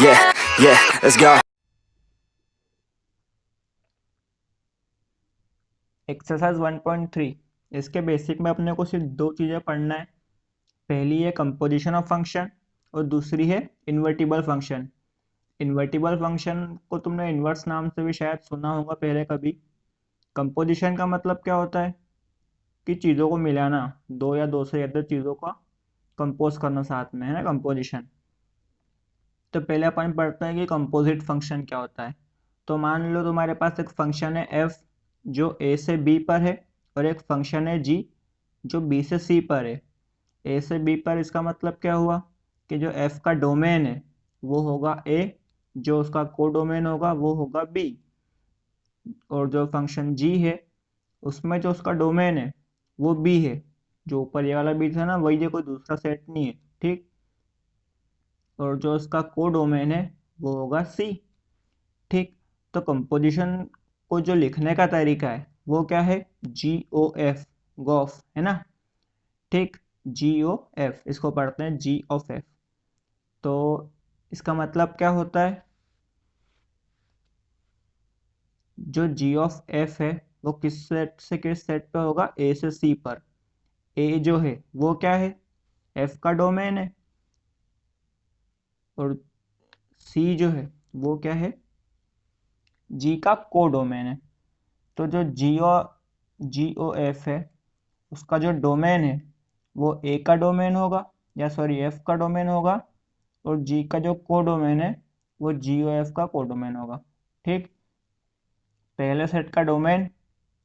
Yeah, yeah, let's go. Exercise 1.3 इसके basic में अपने को सिर्फ दो चीज़ें पढ़ना है। पहली है कंपोजिशन ऑफ फंक्शन और दूसरी है इन्वर्टिबल फंक्शन। इन्वर्टिबल फंक्शन को तुमने इन्वर्स नाम से भी शायद सुना होगा पहले कभी। कंपोजिशन का मतलब क्या होता है कि चीज़ों को मिलाना, दो या दो से ज़्यादा चीज़ों का कंपोज करना साथ में, है ना, कंपोजिशन। तो पहले अपन पढ़ते हैं कि कंपोजिट फंक्शन क्या होता है। तो मान लो तुम्हारे पास एक फंक्शन है एफ जो ए से बी पर है, और एक फंक्शन है जी जो बी से सी पर है। ए से बी पर इसका मतलब क्या हुआ कि जो एफ का डोमेन है वो होगा ए, जो उसका को डोमेन होगा वो होगा बी, और जो फंक्शन जी है उसमें जो उसका डोमेन है वो बी है। जो ऊपर ये वाला बी था ना, वही है, कोई दूसरा सेट नहीं है, ठीक। और जो उसका को डोमेन है वो होगा सी, ठीक। तो कंपोजिशन को जो लिखने का तरीका है वो क्या है, जी ओ एफ, गॉफ, है ना, ठीक। जी ओ एफ, इसको पढ़ते हैं जी ऑफ एफ। तो इसका मतलब क्या होता है, जो जी ऑफ एफ है वो किस सेट से किस सेट पे होगा, ए से सी पर। ए जो है वो क्या है, एफ का डोमेन है, और सी जो है वो क्या है, जी का को डोमेन है। तो जो जी ओ एफ है उसका जो डोमेन है वो ए का डोमेन होगा, या सॉरी एफ का डोमेन होगा, और जी का जो को डोमेन है वो जी ओ एफ का को डोमेन होगा, ठीक। पहले सेट का डोमेन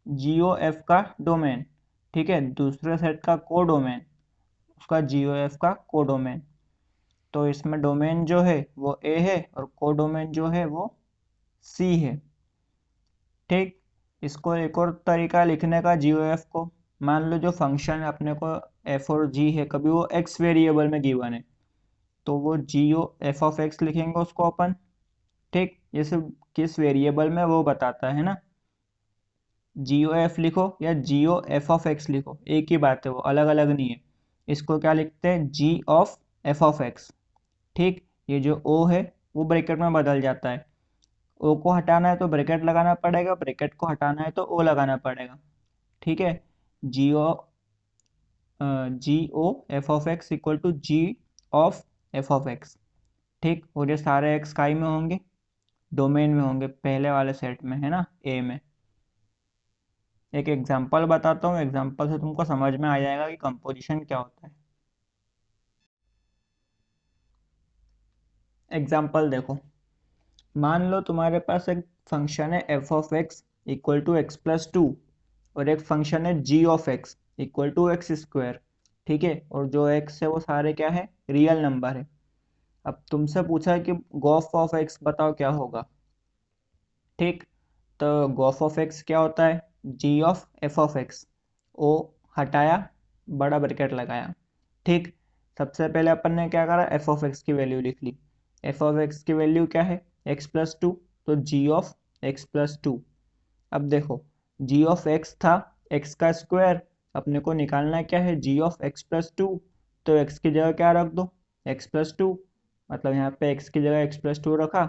जी ओ एफ का डोमेन, ठीक है। दूसरे सेट का को डोमेन उसका जी ओ एफ का को डोमेन। तो इसमें डोमेन जो है वो ए है और को डोमेन जो है वो सी है, ठीक। इसको एक और तरीका लिखने का जी ओ एफ को, मान लो जो फंक्शन अपने को एफ और जी है, कभी वो एक्स वेरिएबल में गिवन है, तो वो जी ओ एफ ऑफ एक्स लिखेंगे उसको अपन, ठीक। जैसे किस वेरिएबल में वो बताता है ना, जी ओ एफ लिखो या जी ओ एफ ऑफ एक्स लिखो, एक ही बात है, वो अलग अलग नहीं है। इसको क्या लिखते हैं, जी ऑफ एफ ऑफ एक्स, ठीक। ये जो ओ है वो ब्रैकेट में बदल जाता है, ओ को हटाना है तो ब्रैकेट लगाना पड़ेगा, ब्रैकेट को हटाना है तो ओ लगाना पड़ेगा, ठीक है। G O G O F of x equal to G of F of x, ठीक। और ये सारे एक्स काई में होंगे, डोमेन में होंगे, पहले वाले सेट में, है ना, ए में। एक एग्जांपल बताता हूँ, एग्जांपल से तुमको समझ में आ जाएगा कि कंपोजिशन क्या होता है। एग्जांपल देखो, मान लो तुम्हारे पास एक फंक्शन है F of x equal to x plus two, और एक फंक्शन है जी of x equal to X square, ठीक है। और जो एक्स है वो सारे क्या है, रियल नंबर है। अब तुमसे पूछा है कि गॉफ ऑफ एक्स बताओ क्या होगा, ठीक। तो गॉफ ऑफ एक्स क्या होता है, जी ऑफ एफ ऑफ एक्स, ओ हटाया, बड़ा ब्रैकेट लगाया, ठीक। सबसे पहले अपन ने क्या करा, एफ ऑफ एक्स की वैल्यू लिख ली। एफ ऑफ एक्स की वैल्यू क्या है, एक्स प्लस टू, तो जी ऑफ एक्स प्लस टू। अब देखो, जी ऑफ एक्स था एक्स का स्क्वायर, अपने को निकालना क्या है, जी ऑफ एक्स प्लस टू। तो एक्स की जगह क्या रख दो, एक्स प्लस टू, मतलब यहाँ पे एक्स की जगह एक्स प्लस टू रखा,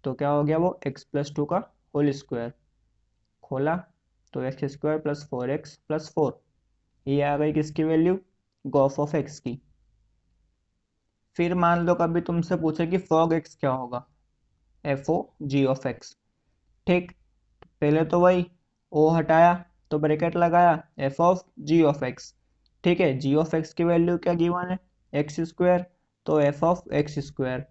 तो क्या हो गया, वो एक्स प्लस टू का होल स्क्वायर। खोला तो x square plus four x plus four, ये आ गई किसकी वैल्यू, गॉफ ऑफ एक्स की। फिर मान लो कभी तुमसे पूछे कि फॉग एक्स क्या होगा, f o g of x, ठीक। पहले तो वही, ओ हटाया तो ब्रैकेट लगाया, f of g of x, ठीक है। जी ऑफ एक्स की वैल्यू क्या गिवन है, एक्स स्क्वायर, तो एफ ऑफ एक्स स्क्वायर,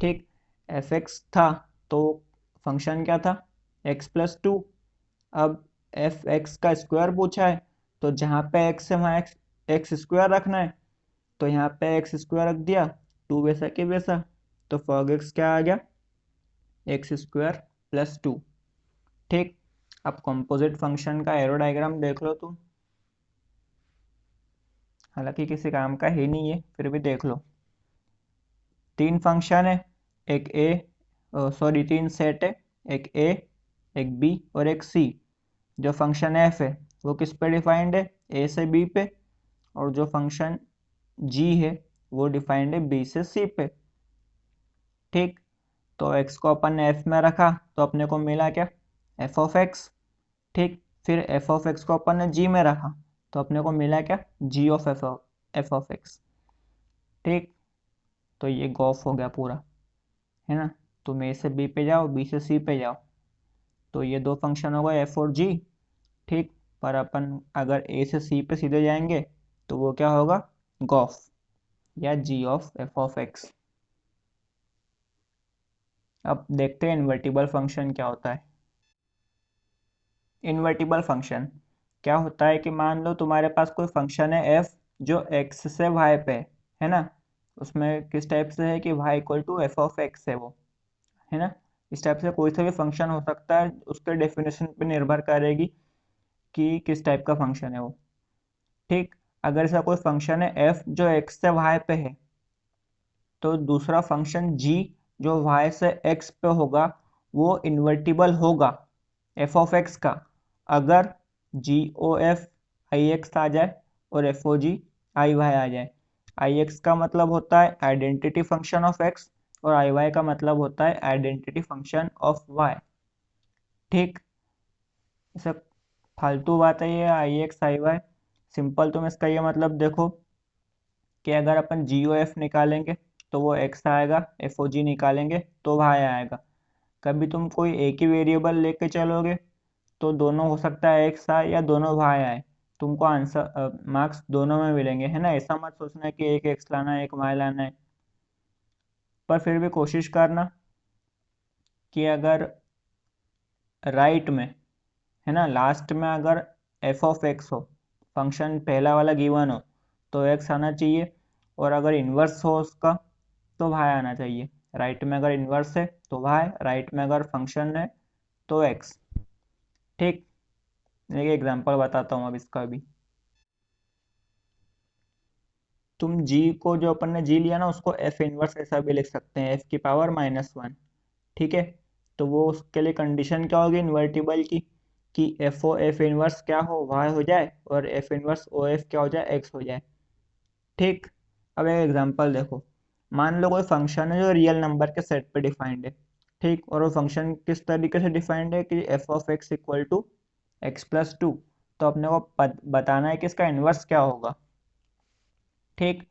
ठीक। एफ एक्स था तो फंक्शन क्या था, एक्स प्लस टू। अब एफ एक्स का स्क्वायर पूछा है, तो जहाँ पे एक्स है वहाँ एक्स एक्स स्क्वायर रखना है, तो यहाँ पे एक्स स्क्वायर रख दिया, टू वैसा के वैसा। तो फॉग एक्स क्या आ गया, एक्स स्क्वायर प्लस टू, ठीक। अब कंपोजिट फंक्शन का एरो डायग्राम देख लो तुम, हालांकि किसी काम का ही नहीं है, फिर भी देख लो। तीन फंक्शन है, एक ए, सॉरी तीन सेट है, एक ए, एक बी और एक सी। जो फंक्शन एफ है वो किस पे डिफाइंड है, ए से बी पे, और जो फंक्शन जी है वो डिफाइंड है बी से सी पे, ठीक। तो x को अपन ने f में रखा तो अपने को मिला क्या, f ऑफ x। ठीक, फिर f ऑफ x को अपन ने g में रखा तो अपने को मिला क्या, g of f of x। ठीक, तो ये गॉफ हो गया पूरा, है ना। तुम ए से बी पे जाओ, बी से सी पे जाओ, तो ये दो फंक्शन हो गए एफ और जी। ठीक, पर अपन अगर ए से सी पे सीधे जाएंगे तो वो क्या होगा, गॉफ या जी ऑफ एफ ऑफ एक्स। अब देखते हैं इन्वर्टिबल फंक्शन क्या होता है। इन्वर्टिबल फंक्शन क्या होता है कि मान लो तुम्हारे पास कोई फंक्शन है एफ जो एक्स से वाई पे है ना। उसमें किस टाइप से है कि y equal to f of x है वो, है ना। इस टाइप से कोई सा भी फंक्शन हो सकता है, उसके डेफिनेशन पे निर्भर करेगी कि किस टाइप का फंक्शन है वो। ठीक, अगर ऐसा कोई फंक्शन है एफ जो एक्स से वाई पे है, तो दूसरा फंक्शन जी जो वाई से एक्स पे होगा वो इन्वर्टिबल होगा एफ ऑफ एक्स का, अगर जी ओ एफ आई एक्स आ जाए और एफ ओ जी आई वाई आ जाए। आई एक्स का मतलब होता है आइडेंटिटी फंक्शन ऑफ एक्स और आई वाई का मतलब होता है आइडेंटिटी फंक्शन ऑफ वाई। ठीक, ऐसा फालतू बात है ये आई एक्स आई वाई। सिंपल तुम इसका ये मतलब देखो कि अगर अपन जी ओ एफ निकालेंगे तो वो एक्स आएगा, एफ ओ जी निकालेंगे तो वाई आएगा। कभी तुम कोई एक ही वेरिएबल लेके चलोगे तो दोनों हो सकता है एक्स आए या दोनों वाई आए, तुमको आंसर मार्क्स दोनों में मिलेंगे, है ना। ऐसा मत सोचना कि एक एक्स लाना है एक वाई लाना है। पर फिर भी कोशिश करना कि अगर राइट में, है ना, लास्ट में अगर एफ ऑफ एक्स हो, फंक्शन पहला वाला गिवन हो, तो एक्स आना चाहिए, और अगर इन्वर्स हो उसका तो वाई आना चाहिए। राइट में अगर इन्वर्स है तो वाई, राइट में अगर फंक्शन है तो एक्स। ठीक, एक एग्जांपल बताता हूँ अब इसका भी। तुम g को, जो अपन ने g लिया ना, उसको f इनवर्स ऐसा भी लिख सकते हैं, f की पावर -1। ठीक है, तो वो उसके लिए कंडीशन क्या होगी इन्वर्टिबल की, कि एफ ओ एफ इनवर्स क्या हो, y हो जाए, और f इनवर्स ओ एफ क्या हो जाए, x हो जाए। ठीक, अब एक एग्जांपल देखो। मान लो कोई फंक्शन है जो रियल नंबर के सेट पे डिफाइंड है। ठीक, और वो फंक्शन किस तरीके से डिफाइंड है कि f of x equal to x plus two. तो अपने को बताना है कि इसका इन्वर्स क्या होगा। ठीक,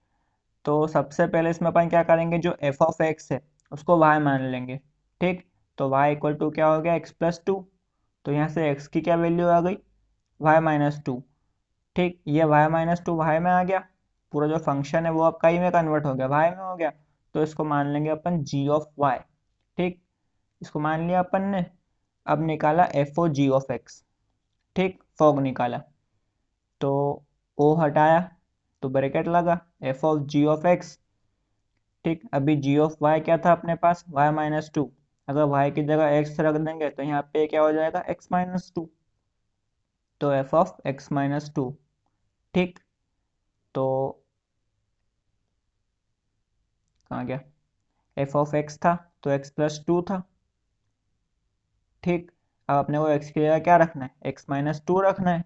तो सबसे पहले इसमें अपन क्या करेंगे, जो एफ ऑफ एक्स है उसको y मान लेंगे। ठीक, तो y इक्वल टू क्या हो गया, एक्स प्लस टू। तो यहाँ से x की क्या वैल्यू आ गई, y-2। ठीक, ये y-2 y में आ गया, पूरा जो फंक्शन है वो अब कई में कन्वर्ट हो गया, y में हो गया। तो इसको मान लेंगे अपन g ऑफ y। ठीक, इसको मान लिया अपन ने। अब निकाला f o g of x. ठीक, फॉग निकाला, तो ओ हटाया तो ब्रैकेट लगा, f of g of x. ठीक, अभी जी ऑफ वाई क्या था अपने पास, y-2। अगर y की जगह x रख देंगे तो यहाँ पे क्या हो जाएगा, x-2। तो एफ ऑफ x-2। ठीक, तो कहाँ गया, एफ ऑफ x था तो x प्लस टू था। ठीक, अब अपने को x की जगह क्या रखना है, x-2 रखना है।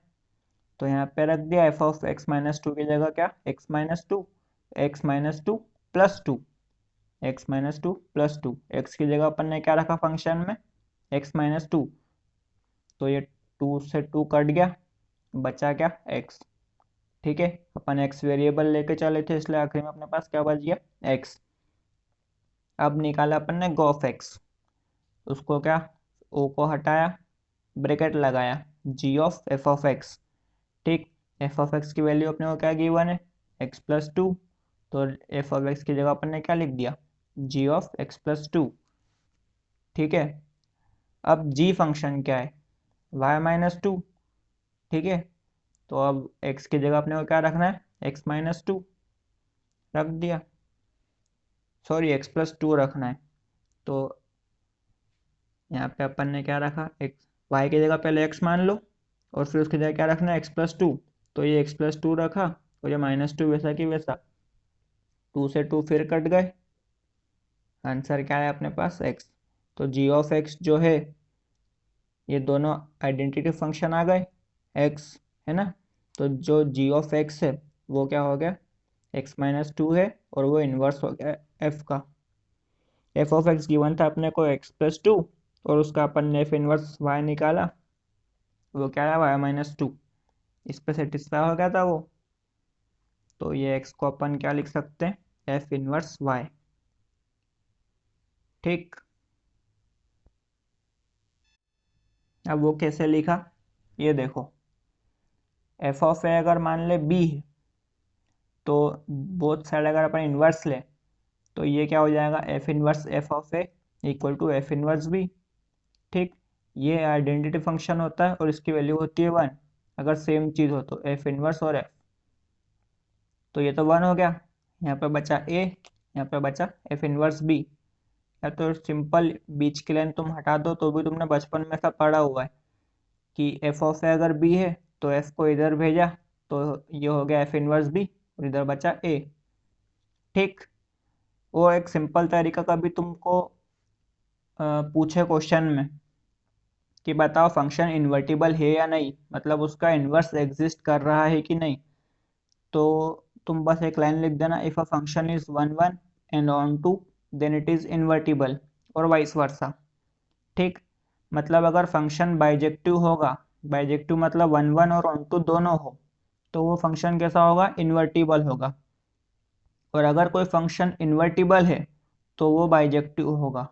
तो यहाँ पे रख दिया एफ ऑफ x-2 की जगह क्या, x-2, x-2 plus two, x-2 plus two. x की जगह अपन ने क्या रखा फंक्शन में, x-2। तो ये 2 से 2 कट गया, बचा क्या, x। ठीक है, अपन x वेरिएबल लेके चले थे इसलिए आखिर में अपने पास क्या बच गया, x। अब निकाला अपन ने गॉफ x, उसको क्या, o को हटाया, ब्रैकेट लगाया, g of f of x। ठीक, f ऑफ x की वैल्यू अपने को क्या गिवन है, x प्लस टू। तो f ऑफ x की जगह अपन ने क्या लिख दिया, g of x plus two. ठीक है, अब g फंक्शन क्या है, y-2। ठीक है, तो अब x की जगह अपने को क्या रखना है, x-2 रख दिया, सॉरी x+2 रखना है। तो यहाँ पे अपन ने क्या रखा, x, y की जगह पहले x मान लो और फिर उसकी जगह क्या रखना है, x+2। तो ये x+2 रखा और ये -2 वैसा की वैसा, 2 से 2 फिर कट गए, आंसर क्या है अपने पास, x। तो g ऑफ x जो है, ये दोनों आइडेंटिटी फंक्शन आ गए, x, है ना। तो जो g ऑफ x है वो क्या हो गया, x-2 है और वो इन्वर्स हो गया f का। एफ ऑफ एक्स गिवन था अपने को x+2 और उसका अपन ने एफ इनवर्स y निकाला, वो क्या है y-2। इस पे सेटिस्फाई हो गया था वो, तो ये x को अपन क्या लिख सकते हैं, एफ इनवर्स y। ठीक, अब वो कैसे लिखा ये देखो, एफ ऑफ ए अगर मान ले b है तो बोथ साइड अगर अपन इन्वर्स ले तो ये क्या हो जाएगा, f inverse f of a equal to f inverse b. ठीक, ये आइडेंटिटी फंक्शन होता है और इसकी वैल्यू होती है 1, अगर सेम चीज़ हो तो एफ इनवर्स और एफ, तो ये तो 1 हो गया। यहाँ पे बचा ए, यहाँ पे बचा एफ इनवर्स बी। या तो सिंपल बीच की लाइन तुम हटा दो तो भी तुमने बचपन में सब पढ़ा हुआ है कि एफ ऑफ ए अगर बी है तो एफ को इधर भेजा तो ये हो गया एफ इनवर्स बी और इधर बचा ए। ठीक, वो एक सिंपल तरीका का भी तुमको पूछे क्वेश्चन में कि बताओ फंक्शन इन्वर्टिबल है या नहीं, मतलब उसका इन्वर्स एग्जिस्ट कर रहा है कि नहीं, तो तुम बस एक लाइन लिख देना, if a function is 1 1 and onto then it is invertible और वाइस वर्सा। ठीक, मतलब अगर फंक्शन बाइजेक्टिव होगा, बाइजेक्टिव मतलब 1 1 और ऑन टू दोनों हो, तो वो फंक्शन कैसा होगा, इन्वर्टिबल होगा। और अगर कोई फंक्शन इन्वर्टिबल है तो वो बाइजेक्टिव होगा।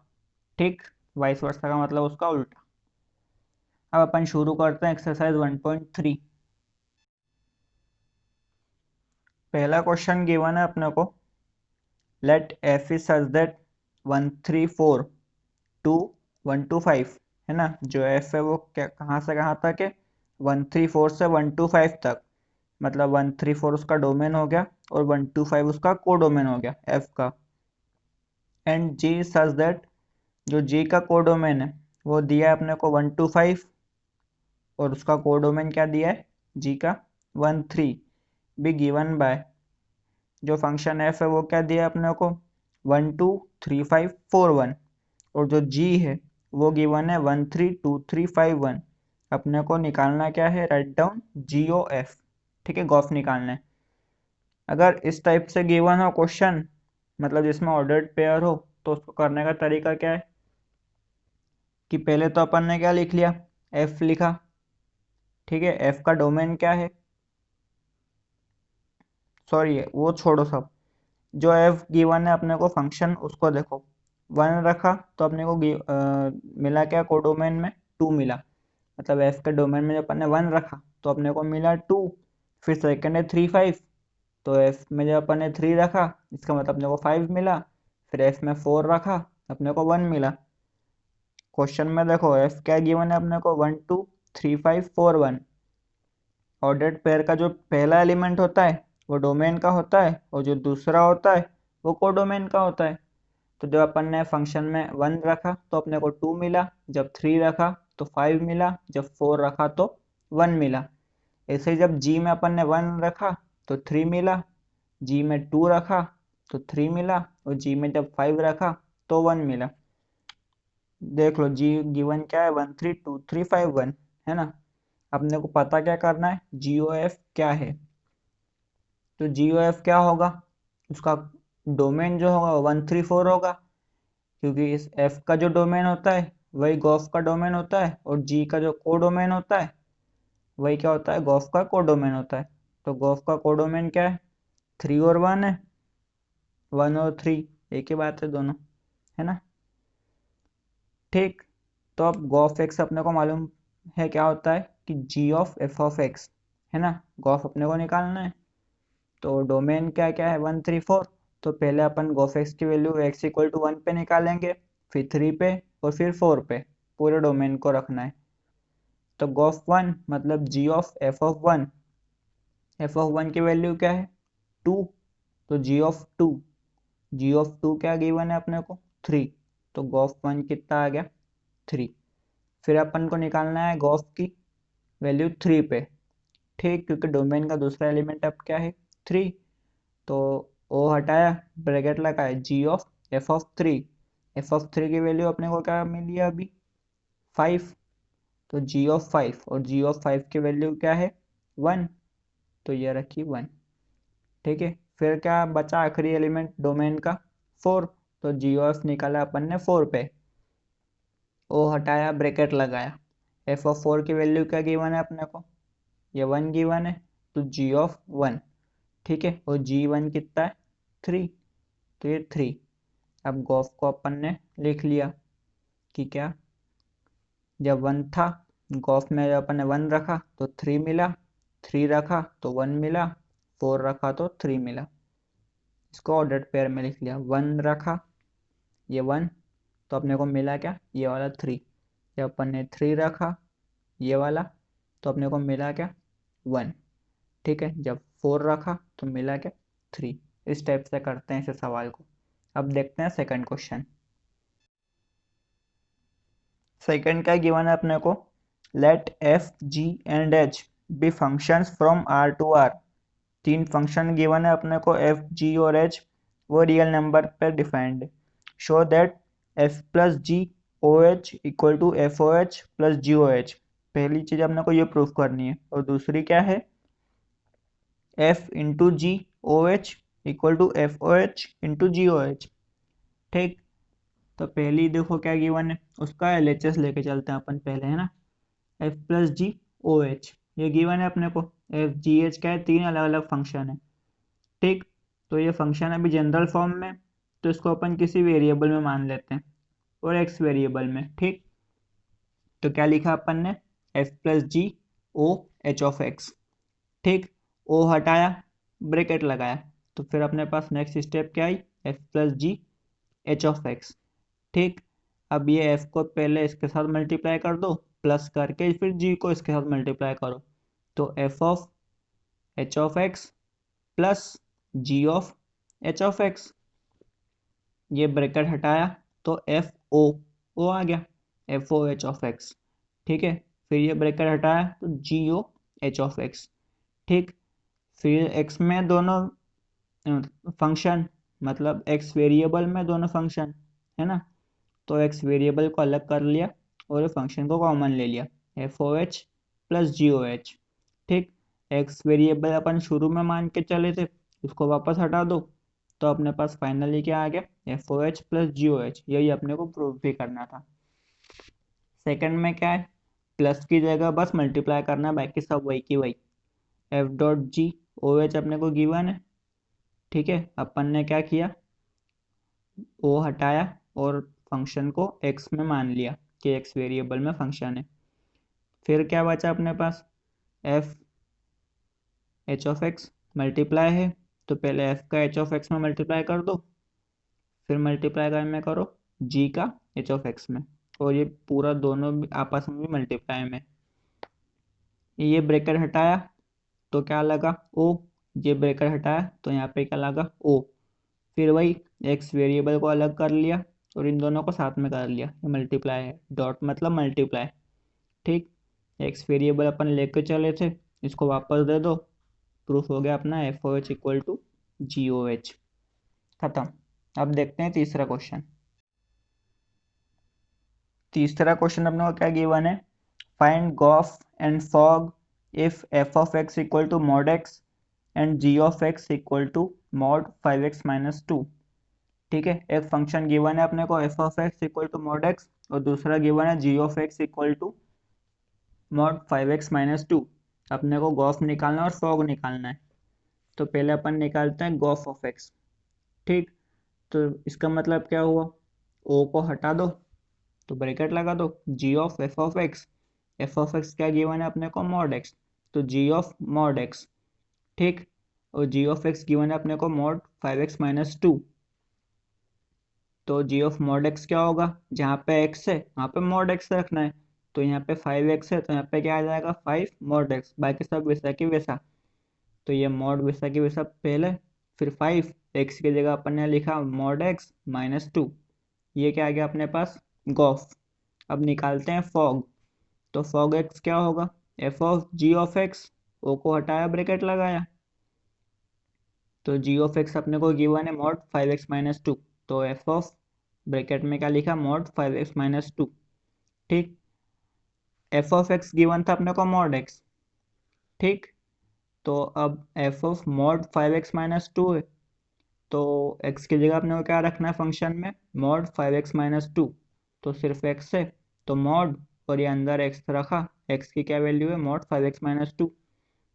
ठीक, वाइस वर्सा का मतलब उसका उल्टा। अब अपन शुरू करते हैं एक्सरसाइज 1.3। पहला क्वेश्चन गिवन है अपने को, let f is such that 1 3 4 2 1 2 5, है ना। जो एफ है वो क्या कहाँ से कहाँ तक है, 1 3 4 से 1 2 5 तक, मतलब 1 3 4 उसका डोमेन हो गया और 1 2 5 उसका को डोमेन हो गया एफ का। एंड जी सच दैट, जो जी का को डोमेन है वो दिया है अपने को 1 2 5 और उसका को डोमेन क्या दिया है जी का 1 3, बी गिवन बाय, जो फंक्शन एफ है वो क्या दिया है अपने को 1 2 3 5 4 1, और जो जी है वो गिवन है 1 3 2 3 5 1। अपने को निकालना क्या है, राइट डाउन जी ओ एफ। ठीक है, गॉफ निकालना है। अगर इस टाइप से गिवन हो क्वेश्चन, मतलब जिसमें ऑर्डर्ड पेयर हो, तो उसको करने का तरीका क्या है कि पहले तो अपन ने क्या लिख लिया, एफ लिखा। ठीक है, एफ का डोमेन क्या है, सॉरी वो छोड़ो सब, जो एफ गिवन है अपने को फंक्शन उसको देखो, 1 रखा तो अपने को मिला क्या कोडोमेन में 2 मिला, मतलब एफ के डोमेन में जब अपन ने 1 रखा तो अपने को मिला 2। फिर सेकंड है 3 5, तो एफ में जब अपन ने 3 रखा इसका मतलब अपने को 5 मिला। फिर एफ में 4 रखा अपने को 1 मिला। क्वेश्चन में देखो एफ क्या गिवन है अपने को 1 2 3 5 4 1। ऑर्डर्ड पेयर का जो पहला एलिमेंट होता है वो डोमेन का होता है और जो दूसरा होता है वो कोडोमेन का होता है। तो जब अपन ने फंक्शन में 1 रखा तो अपने को 2 मिला, जब 3 रखा तो 5 मिला, जब 4 रखा तो 1 मिला। ऐसे ही जब जी में अपन ने 1 रखा तो 3 मिला, जी में 2 रखा तो 3 मिला और जी में जब 5 रखा तो 1 मिला। देख लो जी गिवन क्या है 1 3 2 3 5 1, है ना। अपने को पता क्या करना है, जी ओ एफ क्या है। तो जी ओ एफ क्या होगा, उसका डोमेन जो होगा वो 1 3 4 होगा, क्योंकि इस एफ का जो डोमेन होता है वही गॉफ का डोमेन होता है और जी का जो को डोमेन होता है वही क्या होता है, गॉफ का को डोमेन होता है। तो गॉफ का को डोमेन क्या है, 3 और 1 है, 1 और 3 एक ही बात है दोनों, है ना। ठीक, तो अब गॉफ एक्स अपने को मालूम है क्या होता है कि जी ऑफ एफ ऑफ एक्स, है ना। गॉफ अपने को निकालना है, तो डोमेन क्या क्या है 1 3 4, तो पहले अपन गोफ एक्स की वैल्यू एक्स इक्वल टू 1 पे निकालेंगे, फिर 3 पे और फिर 4 पे, पूरे डोमेन को रखना है। तो गोफ 1 मतलब G of F of 1, F of 1 की वैल्यू क्या है 2, तो जी ऑफ 2, जी ऑफ 2 क्या गिवन है अपने को 3, तो गोफ 1 कितना आ गया 3। फिर अपन को निकालना है गोफ की वैल्यू 3 पे। ठीक, क्योंकि डोमेन का दूसरा एलिमेंट अब क्या है 3, तो ओ हटाया, ब्रैकेट लगाया G of F of 3, F of 3 की वैल्यू अपने को क्या मिली है अभी 5, तो जी ऑफ 5 और जी ऑफ 5 की वैल्यू क्या है 1, तो ये रखी 1। ठीक है, फिर क्या बचा आखिरी एलिमेंट डोमेन का 4, तो जी ऑफ निकाला अपन ने 4 पे, ओ हटाया, ब्रैकेट लगाया, एफ ऑफ 4 की वैल्यू क्या गिवन है अपने को, ये 1 गिवन है, तो जी ऑफ 1, ठीक है, और जी 1 कितना है 3, तो ये 3। अब गॉफ को अपन ने लिख लिया कि क्या, जब 1 था गॉफ में, जब अपन ने 1 रखा तो 3 मिला, 3 रखा तो 1 मिला, 4 रखा तो 3 मिला। इसको ऑर्डर्ड पेयर में लिख लिया, 1 रखा, ये 1, तो अपने को मिला क्या, ये वाला 3। जब अपन ने 3 रखा ये वाला, तो अपने को मिला क्या 1, ठीक है। जब 4 रखा तो मिला क्या 3। इस टाइप से करते हैं इस सवाल को। अब देखते हैं सेकंड क्वेश्चन। सेकंड क्या गिवन है अपने को, let f g and h be functions from R to R. 3 function given है अपने को, एफ जी और एच, वो रियल नंबर पर defined. Show that f plus g o h equal to f o h plus g o h. पहली चीज अपने को ये प्रूफ करनी है, और दूसरी क्या है, f into g o h equal to f o h into g o h, ठीक। तो पहली देखो क्या गिवन है, उसका एलएचएस लेके चलते हैं अपन पहले, है ना। F plus g o H ये गिवन है अपने को, एफ जी एच क्या है, 3 अलग अलग फंक्शन है, ठीक। तो ये फंक्शन अभी जनरल फॉर्म में, तो इसको अपन किसी वेरिएबल में मान लेते हैं, और एक्स वेरिएबल में, ठीक। तो क्या लिखा अपन ने, f plus g o h of x, ठीक। ओ हटाया, ब्रैकेट लगाया, तो फिर अपने पास नेक्स्ट स्टेप क्या आई, F plus G H of x, ठीक। अब ये एफ को पहले इसके साथ मल्टीप्लाई कर दो, प्लस करके फिर जी को इसके साथ मल्टीप्लाई करो, तो f of h of x plus g of h of x. ये ब्रैकेट हटाया तो एफ ओ आ गया, f o h of x, ठीक है। फिर ये ब्रैकेट हटाया तो g o h of x, ठीक। फिर एक्स में दोनों फंक्शन, मतलब एक्स वेरिएबल में दोनों फंक्शन, है ना। तो एक्स वेरिएबल को अलग कर लिया और फंक्शन को कॉमन ले लिया, F o h plus g o h, ठीक। एक्स वेरिएबल अपन शुरू में मान के चले थे, उसको वापस हटा दो, तो अपने पास फाइनली क्या आ गया, f o h plus g o H. यही अपने को प्रूव भी करना था। सेकंड में क्या है, प्लस की जगह बस मल्टीप्लाई करना है, बाकी सब वही की वही। F dot g o h अपने को गिवन है, ठीक है। अपन ने क्या किया, ओ हटाया और फंक्शन को एक्स में मान लिया कि एक्स वेरिएबल में फंक्शन है। फिर क्या बचा अपने पास, F H of X multiply है, तो पहले एफ का एच ऑफ एक्स में मल्टीप्लाई कर दो, फिर मल्टीप्लाई कर में करो जी का एच ऑफ एक्स में, और ये पूरा दोनों आपस में भी मल्टीप्लाई में। ये ब्रैकेट हटाया तो क्या लगा ओ, ये ब्रैकेट हटाया तो यहाँ पे क्या लगा ओ। फिर वही एक्स वेरिएबल को अलग कर लिया और इन दोनों को साथ में कर लिया, ये मल्टीप्लाई है, डॉट मतलब मल्टीप्लाई, ठीक। एक्स वेरिएबल अपन लेके चले थे, इसको वापस दे दो, प्रूफ हो गया अपना f o h equal to g o h, खत्म। अब देखते हैं तीसरा क्वेश्चन। तीसरा क्वेश्चन अपने को क्या गिवन है, find gof and fog if f of x equal to mod x and g of x equal to mod 5x minus 2, ठीक है। एक फंक्शन गिवन है अपने को f of x equal to mod x, और दूसरा given है जी of x equal to mod 5x minus 2। अपने को गॉफ निकालना है और फॉग निकालना है, तो पहले अपन निकालते हैं गॉफ ऑफ एक्स, ठीक। तो इसका मतलब क्या हुआ, ओ को हटा दो तो ब्रैकेट लगा दो, g of F of x, f of x क्या गिवन है अपने को मॉड एक्स, तो जी ऑफ मॉड एक्स, ठीक। और जी ऑफ एक्स गिवन है अपने को मॉड 5x माइनस 2, तो जी ऑफ मॉड एक्स क्या होगा, जहाँ पे एक्स है वहाँ पे मॉड एक्स रखना है, तो यहाँ पे 5x है तो यहाँ पे क्या आ जाएगा 5 मॉड एक्स, बाकी सब वैसा की वैसा। तो ये मॉड वैसा की वैसा पहले, फिर 5 एक्स की जगह अपन ने लिखा मॉड एक्स माइनस 2, ये क्या आ गया अपने पास गॉफ। अब निकालते हैं फॉग, तो फॉग एक्स क्या होगा, f of g of x, o को हटाया ब्रैकेट लगाया, तो जी ऑफ एक्स अपने को गिवन है मॉड 5x माइनस 2, तो एफ ऑफ ब्रैकेट में क्या लिखा मॉड 5x माइनस 2, ठीक। एफ ऑफ एक्स गिवन था अपने को मॉड एक्स, ठीक। तो अब F of mod 5x minus 2 है, तो x की जगह अपने को क्या रखना है फंक्शन में, मॉड 5x-2, तो सिर्फ x है तो मॉड, और ये अंदर x रखा, x की क्या वैल्यू है, मॉड 5x-2।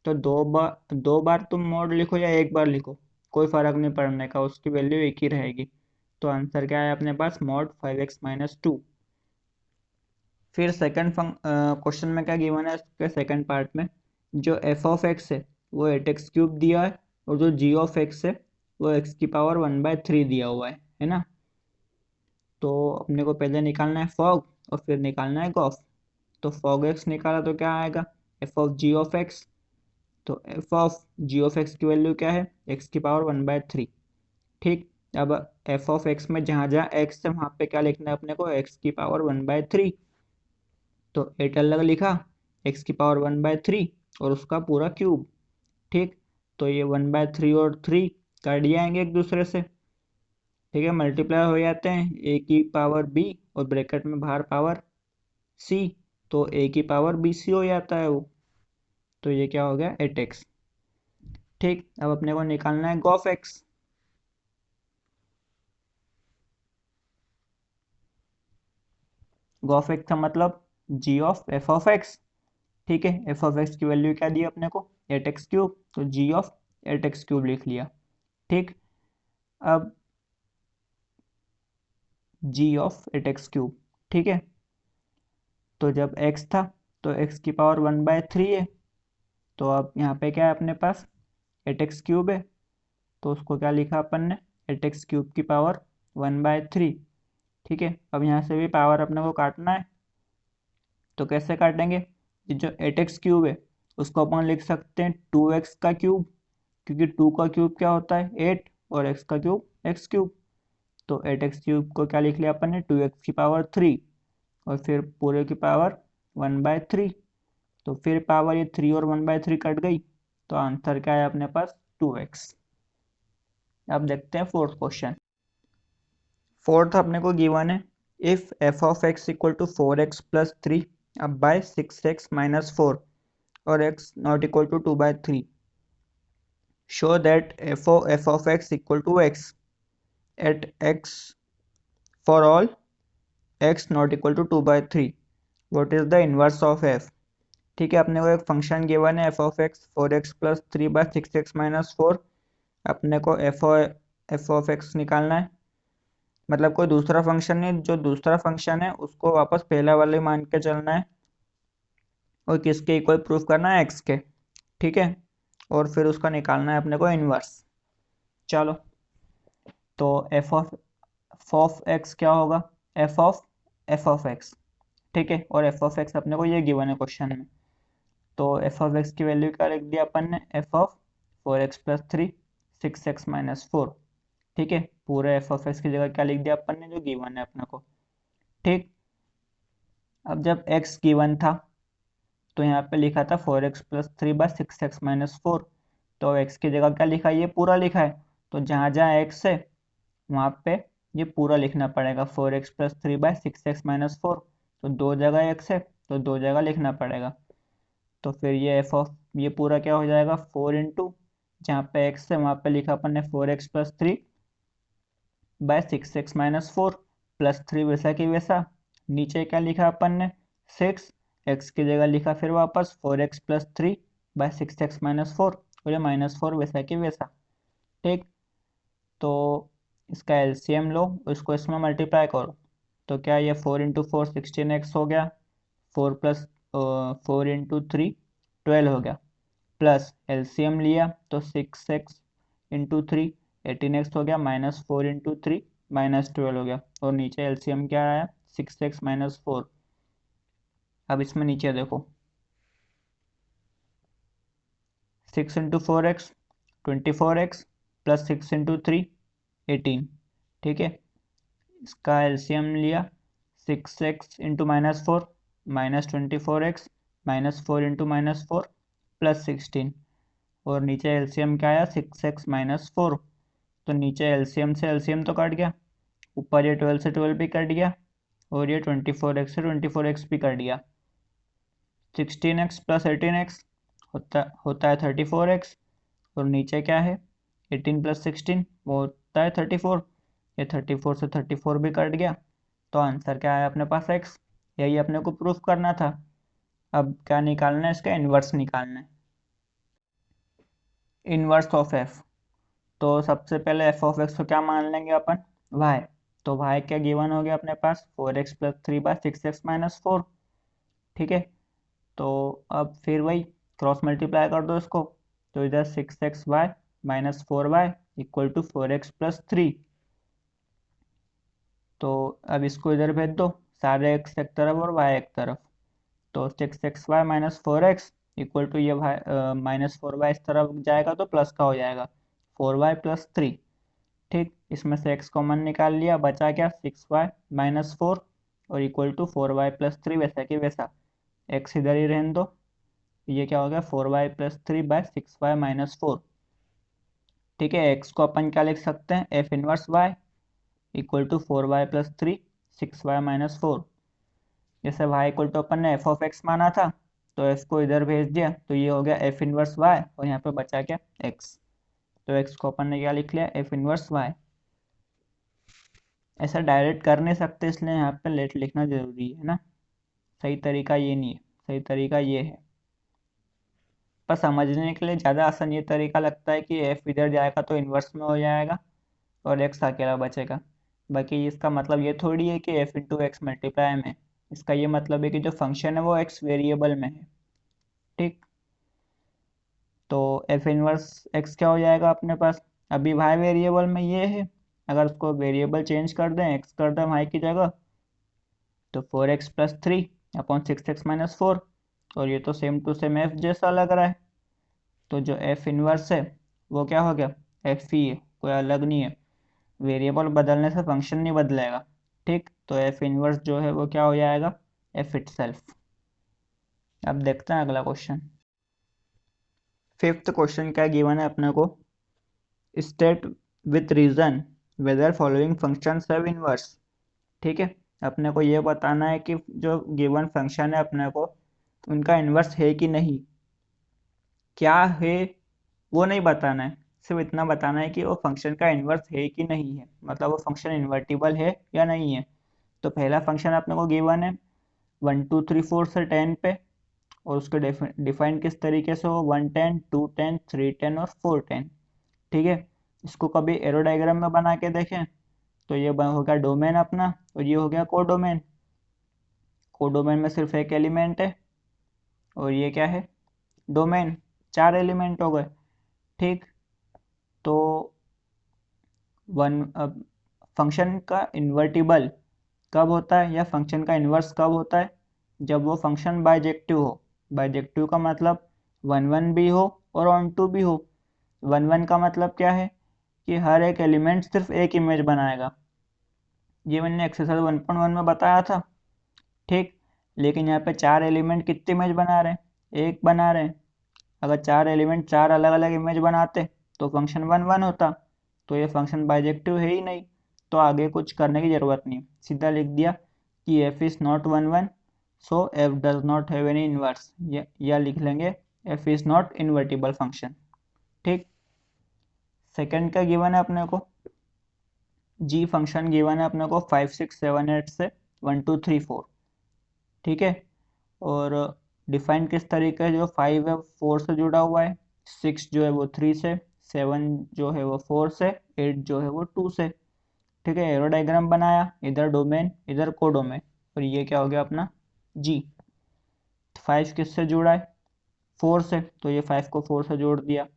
तो दो बार तुम मॉड लिखो या एक बार लिखो, कोई फर्क नहीं पड़ने का, उसकी वैल्यू एक ही रहेगी। तो आंसर क्या है अपने पास, मॉड 5x-2। फिर सेकंड क्वेश्चन में क्या गिवन है इसके सेकंड पार्ट में, जो एफ ऑफ एक्स है वो 8x³ दिया है, और जो जी ऑफ एक्स है वो x⁻1/3 दिया हुआ है ना। तो अपने को पहले निकालना है फॉग और फिर निकालना है गॉफ। तो फॉग एक्स निकाला तो क्या आएगा, f of g of x. तो f of g of x की वैल्यू क्या है, x⁻1/3। ठीक, अब एफ ऑफ एक्स में जहाँ जहाँ एक्स है वहाँ पे क्या लिखना है अपने को, x⁻1/3। तो 8 अलग लिखा, x⁻1/3 और उसका पूरा क्यूब। ठीक, तो ये 1/3 और 3 काट जाएंगे एक दूसरे से, ठीक है, मल्टीप्लाई हो जाते हैं, a की पावर b और ब्रैकेट में बाहर पावर c, तो a की पावर bc हो जाता है वो। तो ये क्या हो गया, 8x। ठीक, अब अपने को निकालना है गॉफ एक्स। गॉफ एक्स का मतलब g of f of x। ठीक है, एफ ऑफ एक्स की वैल्यू क्या दी अपने को, 8x³, तो g ऑफ 8x³ लिख लिया। ठीक, अब g ऑफ 8x³, ठीक है, तो जब x था तो x⁻1/3 है, तो अब यहाँ पे क्या है अपने पास, 8x³ है, तो उसको क्या लिखा अपन ने, 8x³ की पावर 1/3। ठीक है, अब यहाँ से भी पावर अपने को काटना है, तो कैसे काटेंगे, ये जो 8x³ है उसको अपन लिख सकते हैं 2x का क्यूब, क्योंकि 2 का क्यूब क्या होता है 8, और x का क्यूब x³। तो 8x³ को क्या लिख लिया अपन ने, 2x की पावर 3, और फिर पूरे की पावर 1/3। तो फिर पावर ये 3 और 1/3 कट गई, तो आंसर क्या है अपने पास, 2x। अब देखते हैं फोर्थ क्वेश्चन। फोर्थ अपने को गिवन है, if f of x equal to 4x+3 अब बाय 6x-4 और x not equal to 2/3, show that f of x equal to x at x for all x not equal to 2/3, what is the inverse of f। ठीक है, अपने को एक function given है F of x 4x+3/6x-4, अपने को f of x निकालना है, मतलब कोई दूसरा फंक्शन नहीं, जो दूसरा फंक्शन है उसको वापस पहला वाले मान के चलना है, और किसके इक्वल प्रूफ करना है, एक्स के। ठीक है, और फिर उसका निकालना है अपने को इनवर्स। चलो, तो एफ ऑफ एक्स क्या होगा, एफ ऑफ एक्स। ठीक है, और एफ ऑफ एक्स अपने को ये गिवन है क्वेश्चन में, तो एफ ऑफ एक्स की वैल्यू क्या लिख दिया अपन ने, एफ ऑफ 4x+3 6x-4। ठीक है, पूरे एफ ऑफ एक्स की जगह क्या लिख दिया अपन ने, जो गिवन है अपने को। ठीक, अब जब x गिवन था तो यहाँ पे लिखा था 4x+3/6x-4, तो x की जगह क्या लिखा है, ये पूरा लिखा है, तो जहाँ जहाँ x है वहाँ पे ये पूरा लिखना पड़ेगा, 4x+3/6x-4, तो दो जगह x है तो दो जगह लिखना पड़ेगा। तो फिर ये ये पूरा क्या हो जाएगा, 4 इंटू जहाँ पे x है वहाँ पे लिखा अपन ने 4x+3/6x-4 +3 वैसा की वैसा, नीचे क्या लिखा अपन ने 6, x की जगह लिखा फिर वापस 4x+3/6x-4, और ये -4 वैसा की वैसा। ठीक, तो इसका एलसीएम लो, इसको इसमें मल्टीप्लाई करो, तो क्या ये 4 इंटू 4 16x हो गया, 4 + 12 हो गया, प्लस एलसीएम लिया तो 6x×3 18x हो गया, -4 × 3 -12 हो गया, और नीचे एलसीएम क्या आया, 6x-4। अब इसमें नीचे देखो, 6 × 4x 24x + 6 × 3 18। ठीक है, इसका एलसीएम लिया, 6x×-4 -24x -4 × -4 + 16, और नीचे एलसीएम क्या आया, 6x-4। तो नीचे एलसीएम से एलसीएम तो कट गया, ऊपर ये 12 से 12 भी कट गया, और ये 24x से 24x भी कट गया। 16x + 18x होता है 34x, और नीचे क्या है 18 + 16 वो होता कितना है 34, ये 34 से 34 भी कट गया, तो आंसर क्या है अपने पास x। यही अपने को प्रूफ करना था। अब क्या निकालना है, इसका इन्वर्स निकालना है, इन्वर्स ऑफ f। तो सबसे पहले एफ ऑफ एक्स को क्या मान लेंगे अपन, y। तो y क्या गिवन हो गया अपने पास 4x प्लस 3/6x-4। ठीक है, तो अब फिर वही क्रॉस मल्टीप्लाई कर दो इसको, तो इधर 6xy minus 4y equal to 4x+3। तो अब इसको इधर भेज दो, सारे x एक तरफ और y एक तरफ, तो 6xy minus 4x equal to ये -4y इस तरफ जाएगा तो प्लस का हो जाएगा 4y+3। ठीक, इसमें से x कॉमन निकाल लिया, बचा क्या 6y-4 और इक्वल टू 4y+3, वैसा कि वैसा x इधर ही रहने दो, ये क्या हो गया 4y+3/6y-4। ठीक है, x को अपन क्या लिख सकते हैं, f inverse y equal to 4y+3 6y-4। जैसे y इक्वल टू अपन ने f ऑफ x माना था, तो f को इधर भेज दिया, तो ये हो गया f इनवर्स y और यहाँ पे बचा क्या x। तो x को अपन ने क्या लिख लिया, f इनवर्स y। ऐसा डायरेक्ट कर नहीं सकते, इसलिए यहाँ पे लेट लिखना जरूरी है ना। सही तरीका ये नहीं है, सही तरीका ये है। पर समझने के लिए ज़्यादा आसान ये तरीका लगता है कि f इधर जाएगा तो इन्वर्स में हो जाएगा और x अकेला बचेगा। बाकी इसका मतलब ये थोड़ी है कि f इंटू एक्स मल्टीप्लाई में, इसका ये मतलब है कि जो फंक्शन है वो x वेरिएबल में है। ठीक, तो f इनवर्स x क्या हो जाएगा अपने पास, अभी y वेरिएबल में ये है, अगर उसको वेरिएबल चेंज कर दें, x कर दें y की जगह, तो 4x+3/6x-4, और ये तो सेम टू सेम f जैसा लग रहा है। तो जो f इनवर्स है वो क्या हो गया, f ही है, कोई अलग नहीं है। वेरिएबल बदलने से फंक्शन नहीं बदलेगा। ठीक, तो f इनवर्स जो है वो क्या हो जाएगा, f इटसेल्फ। अब देखते हैं अगला क्वेश्चन। फिफ्थ क्वेश्चन क्या गिवन है अपने को, state with reason whether following function have inverse. ठीक है, अपने को ये बताना है कि जो गिवन फंक्शन है अपने को उनका इन्वर्स है कि नहीं, क्या है वो नहीं बताना है, सिर्फ इतना बताना है कि वो फंक्शन का इन्वर्स है कि नहीं है, मतलब वो फंक्शन इन्वर्टिबल है या नहीं है। तो पहला फंक्शन अपने को गिवन है 1 2 3 4 से 10 पे, और उसके डिफाइन किस तरीके से हो 110 210 310 और 410। ठीक है, इसको कभी एरो डायग्राम में बना के देखें, तो ये हो गया डोमेन अपना और ये हो गया कोडोमेन। कोडोमेन में सिर्फ एक एलिमेंट है और ये क्या है डोमेन, 4 एलिमेंट हो गए। ठीक, तो वन फंक्शन का इन्वर्टिबल कब होता है या फंक्शन का इन्वर्स कब होता है, जब वो फंक्शन बाइजेक्टिव हो। बाइजेक्टिव का मतलब 1 1 भी हो और ऑन टू भी हो। 1 1 का मतलब क्या है कि हर एक एलिमेंट सिर्फ एक इमेज बनाएगा, ये मैंने एक्सरसाइज 1.1 में बताया था। ठीक, लेकिन यहाँ पे 4 एलिमेंट कितने इमेज बना रहे हैं, एक बना रहे हैं। अगर 4 एलिमेंट 4 अलग अलग इमेज बनाते तो फंक्शन 1 1 होता, तो ये फंक्शन बाइजेक्टिव है ही नहीं, तो आगे कुछ करने की ज़रूरत नहीं, सीधा लिख दिया कि f is not 1 1, so f does not have any inverse, या लिख लेंगे f is not invertible function. ठीक, सेकंड का गिवन है अपने को g फंक्शन गिवन है अपने को 5 6 7 8 से 1 2 3 4। ठीक है, और डिफाइन किस तरीके है, जो 5 है 4 से जुड़ा हुआ है, 6 जो है वो 3 से, 7 जो है वो 4 से, 8 जो है वो 2 से। ठीक है, एरो डायग्राम बनाया, इधर डोमेन इधर कोडोमेन, और ये क्या हो गया अपना जी। 5 किससे जुड़ा है 4 से, तो ये 5 को 4 से जोड़ दिया।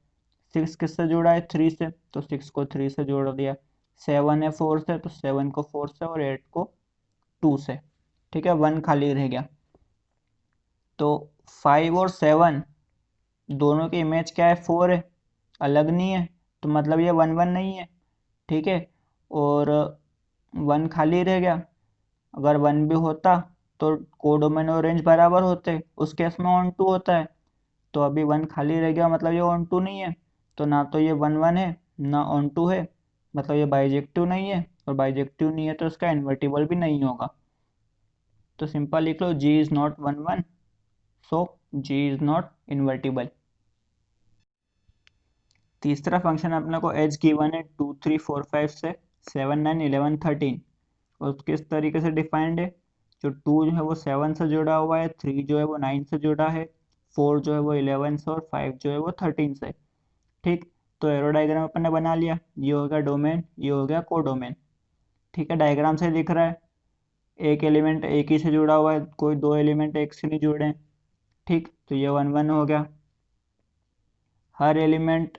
6 किससे जुड़ा है 3 से, तो 6 को 3 से जोड़ दिया। 7 है 4 से, तो 7 को 4 से और 8 को 2 से। ठीक है, 1 खाली रह गया। तो 5 और 7 दोनों की इमेज क्या है 4 है, अलग नहीं है, तो मतलब ये 1 1 नहीं है। ठीक है, और 1 खाली रह गया, अगर 1 भी होता तो कोडोमेन और रेंज बराबर होते, उस केस में ऑन टू होता है। तो अभी 1 खाली रह गया, मतलब ये ऑन टू नहीं है, तो ना तो ये 1 1 है ना ऑन टू है, मतलब ये बाइजेक्टिव नहीं है, और बाइजेक्टिव नहीं है तो इसका इन्वर्टिबल भी नहीं होगा। तो सिंपल लिख लो g is not 1 1, so g is not invertible. तीसरा फंक्शन अपने को एच गिवन है 2 3 4 5 से 7 9 11 13, और किस तरीके से डिफाइंड है? जो 2 जो है वो 7 से जुड़ा हुआ है, 3 जो है वो 9 से जुड़ा है, 4 जो है वो 11 से, और 5 जो है वो 13 से। ठीक, तो एरो डायग्राम अपन ने बना लिया। ये हो गया डोमेन, ये हो गया कोडोमेन। ठीक है, डायग्राम से दिख रहा है एक एलिमेंट एक ही से जुड़ा हुआ है, कोई दो एलिमेंट एक से नहीं जुड़े हैं। ठीक, तो ये 1 1 हो गया। हर एलिमेंट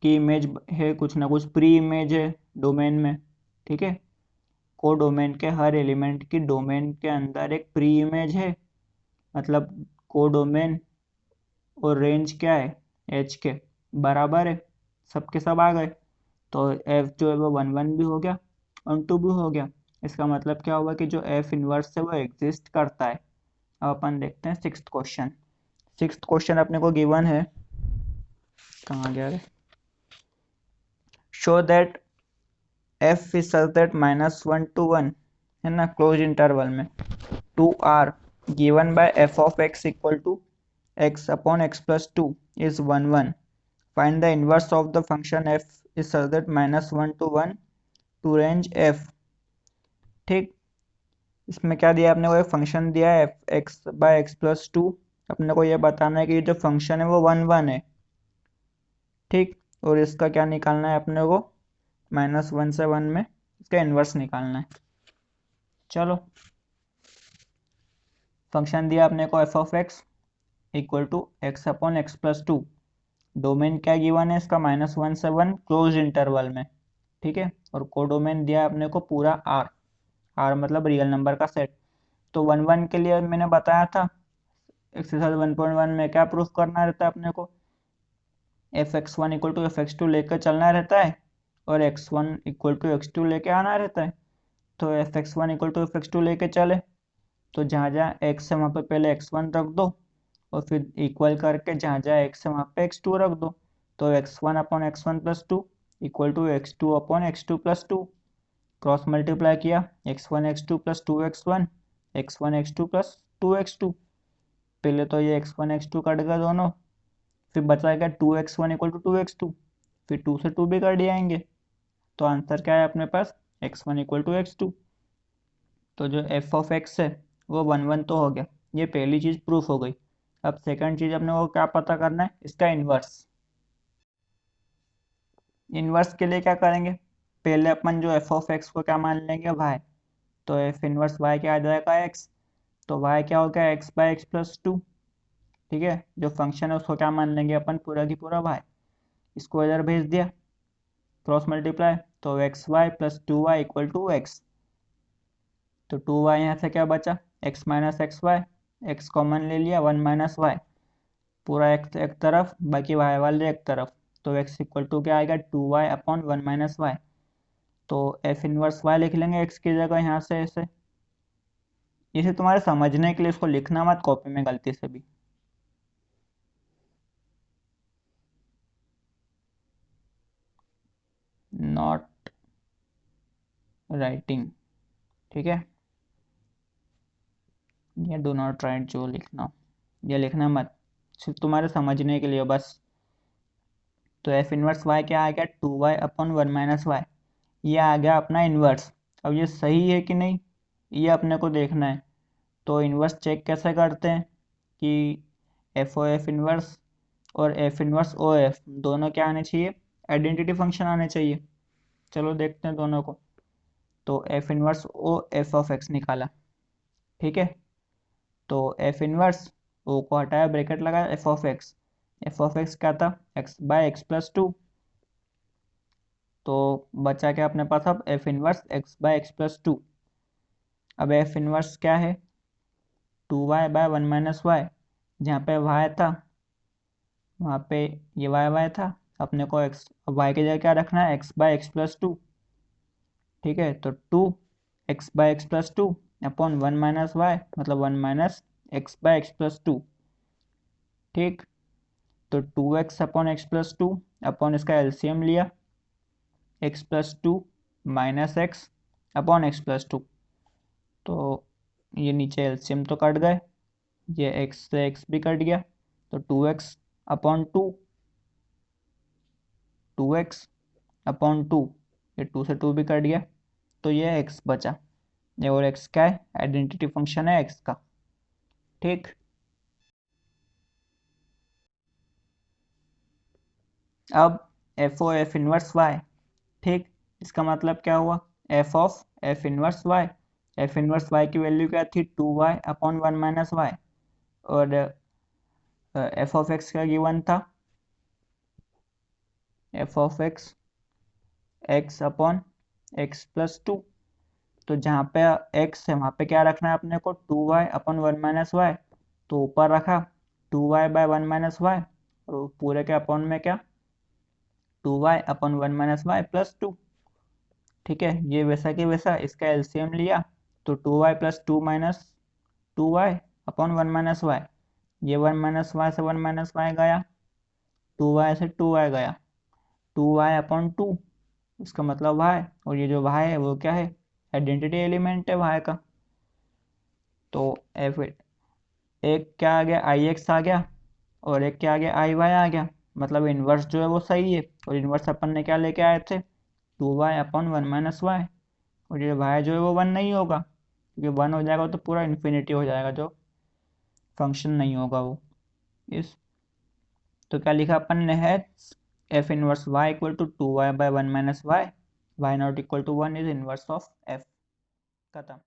की इमेज है, कुछ ना कुछ प्री इमेज है डोमेन में। ठीक है, को डोमेन के हर एलिमेंट की डोमेन के अंदर एक प्री इमेज है, मतलब को डोमेन और रेंज क्या है, एच के बराबर है। सबके सब आ गए, तो एफ जो है वो 1 1 भी हो गया और 2 भी हो गया। इसका मतलब क्या हुआ कि जो एफ इनवर्स है वो एग्जिस्ट करता है। अब अपन देखते हैं सिक्स्थ क्वेश्चन। सिक्स्थ क्वेश्चन अपने को गिवन है, कहाँ गया रे, show that f is such that -1 to 1, है ना, क्लोज इंटरवल में, to R given by f of x equal to x upon x plus 2 is 1 1। Find the inverse of the function f is such that -1 to 1 to range f. ठीक, इसमें क्या दिया आपने को, एक फंक्शन दिया है f x by x plus 2। अपने को ये बताना है कि जो फंक्शन है वो 1 1 है। ठीक, और इसका क्या निकालना है अपने को, -1 से 1 में इसका इन्वर्स निकालना है। चलो, फंक्शन दिया अपने को f of x equal to x upon x plus 2। Domain क्या गिवन है इसका, -1 से 1 क्लोज इंटरवल में। ठीक है, और कोडोमेन दिया है अपने को पूरा आर, आर मतलब रियल नंबर का सेट। तो 1 1 के लिए मैंने बताया था एक्सरसाइज 1.1 में क्या प्रूफ करना रहता है अपने को, f x one equal to f x two लेकर चलना रहता है, और x one equal to x two लेके आना रहता है। तो f x one equal to f x two लेके चले, तो जहाँ जहाँ एक्स है वहाँ पे पहले एक्स वन रख दो, और फिर इक्वल करके जहाँ जहाँ एक्स है वहाँ पे एक्स टू रख दो। तो x one upon x one plus two equal to x two upon x two plus two. Cross multiply किया, x one x two plus two x one, x one x two plus two x two. पहले तो ये x one x two कट गए दोनों, फिर बचाएगा 2x1 equal to 2x2, फिर 2 से 2 भी कर दियाएंगे। तो आंसर क्या है अपने पास, x1 इक्वल टू x2। तो जो f ऑफ x है वो 1 1 तो हो गया, ये पहली चीज़ प्रूफ हो गई। अब सेकंड चीज़ अपने को क्या पता करना है, इसका इन्वर्स। इन्वर्स के लिए क्या करेंगे, पहले अपन जो f ऑफ x को क्या मान लेंगे, y। तो f इन्वर्स y क्या आ जाएगा, x। तो y क्या हो गया, x बाय एक्स प्लस 2। ठीक है, जो फंक्शन है उसको क्या मान लेंगे अपन, पूरा की पूरा y। इसको इधर भेज दिया, क्रॉस मल्टीप्लाई, तो x y plus 2y equal to x. तो 2y यहाँ से क्या बचा, x minus x y, x common ले लिया, 1 माइनस वाई, पूरा x एक तरफ बाकी y वाले एक तरफ। तो x इक्वल टू क्या आएगा, 2y अपॉन 1 माइनस वाई। तो f इनवर्स y लिख लेंगे x की जगह यहाँ से ऐसे। इसे तुम्हारे समझने के लिए इसको लिखना मत कॉपी में गलती से भी। नॉट राइटिंग, ठीक है, या डू नॉट राइट, जो लिखना ये लिखना मत, सिर्फ तुम्हारे समझने के लिए बस। तो एफ इनवर्स वाई क्या आ गया, 2y अपॉन 1 माइनस वाई, ये आ गया अपना इन्वर्स। अब ये सही है कि नहीं ये अपने को देखना है। तो इन्वर्स चेक कैसे करते हैं कि एफ ओ एफ इन्वर्स और एफ इन्वर्स ओ एफ दोनों क्या आने चाहिए, आइडेंटिटी फंक्शन आने चाहिए। चलो देखते हैं दोनों को। तो f inverse o F of x निकाला, ठीक है। तो एफ इनवर्स ओ को हटाया, ब्रैकेट लगाया, f of x, f of x क्या था, एक्स बाय एक्स प्लस 2। तो बचा क्या अपने पास अब, f inverse x by x plus 2। अब एफ इनवर्स क्या है, 2y बाय 1 माइनस वाई, जहाँ पे y था वहाँ पे ये y था, अपने को x y की जगह क्या रखना है, x बाय एक्स प्लस 2। ठीक है, तो 2 x by x plus 2 upon 1 minus y, मतलब 1 minus x by x plus 2। ठीक, तो 2x upon x plus 2 upon इसका एलसीएम लिया, x plus 2 minus x upon x plus 2। तो ये नीचे एलसीएम तो कट गए, ये x से x भी कट गया, तो 2x अपॉन 2 2x अपॉन 2, ये 2 से 2 भी कट गया, तो ये x बचा। ये और x क्या है? आइडेंटिटी फंक्शन है x का। ठीक, अब f o f inverse y. ठीक, इसका मतलब क्या हुआ? F of f inverse y, f inverse y की वैल्यू क्या थी? 2y अपॉन 1 माइनस वाई, और एफ ऑफ एक्स का गिवन था f of x x upon x plus 2। तो जहाँ पे x है वहाँ पे क्या रखना है अपने को? 2y upon 1 minus Y. तो ऊपर रखा 2y बाय 1 माइनस वाई, और पूरे के अपॉन में क्या? 2y upon 1 minus Y plus 2। ठीक है, ये वैसा कि वैसा, इसका एलसीएम लिया तो 2y plus 2 minus 2y upon 1 minus y. ये 1 माइनस वाई से 1 माइनस वाई गया, 2y से 2y गया, 2y अपॉन 2, इसका मतलब y। और ये जो y है वो क्या है? आइडेंटिटी एलिमेंट है y का। तो एफ एक क्या आ गया? आई एक्स आ गया, और एक क्या आ गया? आई वाई आ गया। मतलब इन्वर्स जो है वो सही है, और इन्वर्स अपन ने क्या लेके आए थे? 2y upon 1 minus y. और ये y जो है वो 1 नहीं होगा, क्योंकि 1 हो जाएगा तो पूरा इन्फिनिटी हो जाएगा, जो फंक्शन नहीं होगा वो। इस तो क्या लिखा अपन ने है? F inverse y equal to 2y by 1 minus y, y not equal to 1 is inverse of f। खत्म।